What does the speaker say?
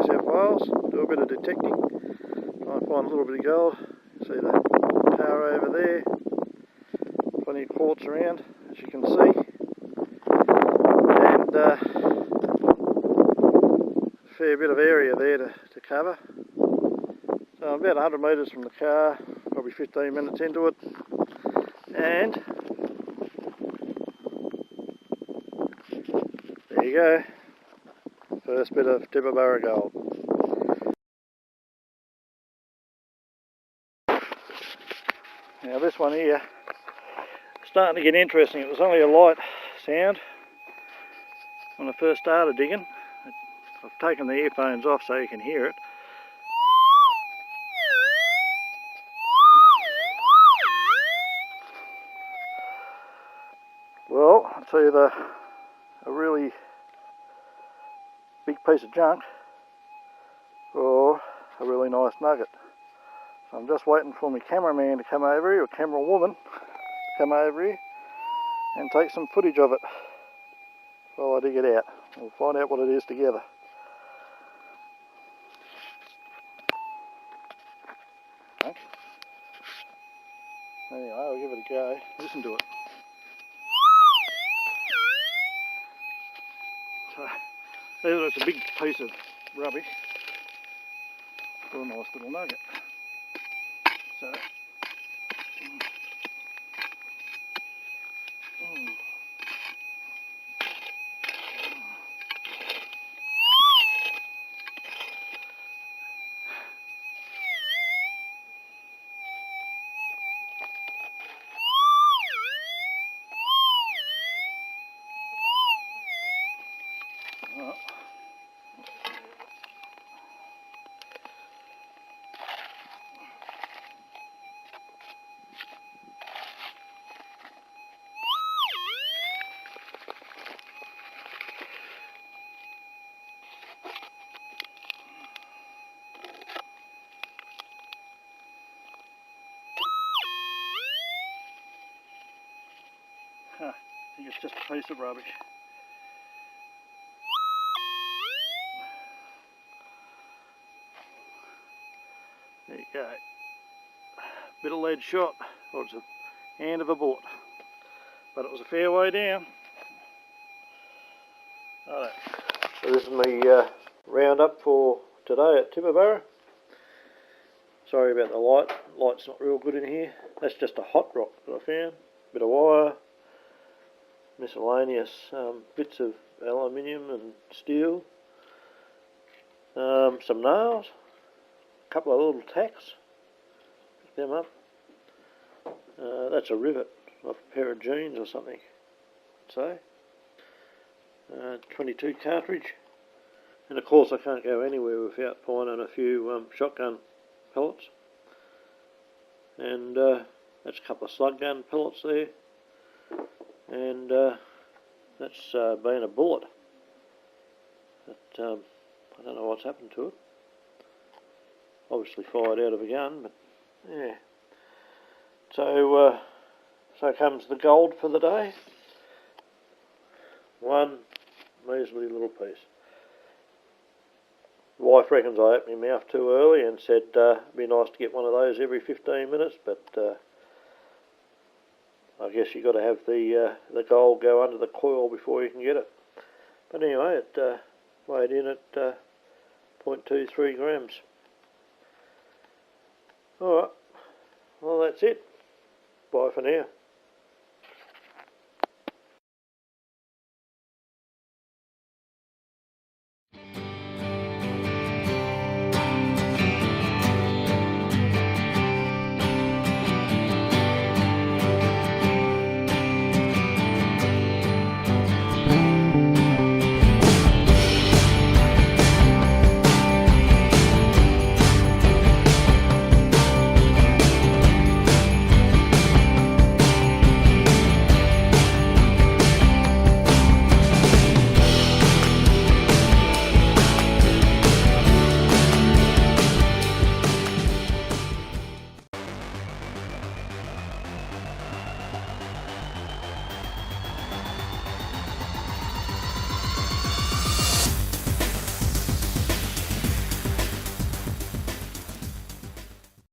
South Wales, do a bit of detecting, try and find a little bit of gold. You see the tar over there, plenty of quartz around, as you can see, and a fair bit of area there to cover. So I'm about 100 metres from the car, probably 15 minutes into it, and there you go, first bit of Tibooburra gold. Now this one here, starting to get interesting. It was only a light sound when I first started digging. I've taken the earphones off so you can hear it. Well, it's either a really big piece of junk or a really nice nugget. So I'm just waiting for my cameraman to come over here, or camera woman to come over here and take some footage of it while I dig it out. We'll find out what it is together. Okay. Anyway, I'll give it a go. Listen to it. So, it's a big piece of rubbish for a nice little nugget. So, I think it's just a piece of rubbish. There you go. Bit of lead shot, or it's a hand of a bullet, but it was a fair way down. Right. So this is my roundup for today at Tibooburra. Sorry about the light. Light's not real good in here. That's just a hot rock that I found. Bit of wire, miscellaneous bits of aluminium and steel, some nails, a couple of little tacks, pick them up. That's a rivet off a pair of jeans or something, so 22 cartridge, and of course I can't go anywhere without finding a few shotgun pellets, and that's a couple of slug gun pellets there, and that's been a bullet. But, I don't know what's happened to it. Obviously fired out of a gun, but yeah. So comes the gold for the day. One measly little piece. The wife reckons I opened my mouth too early and said it'd be nice to get one of those every 15 minutes, but I guess you've got to have the gold go under the coil before you can get it. But anyway, it weighed in at 0.23 grams. Alright, well that's it. Bye for now.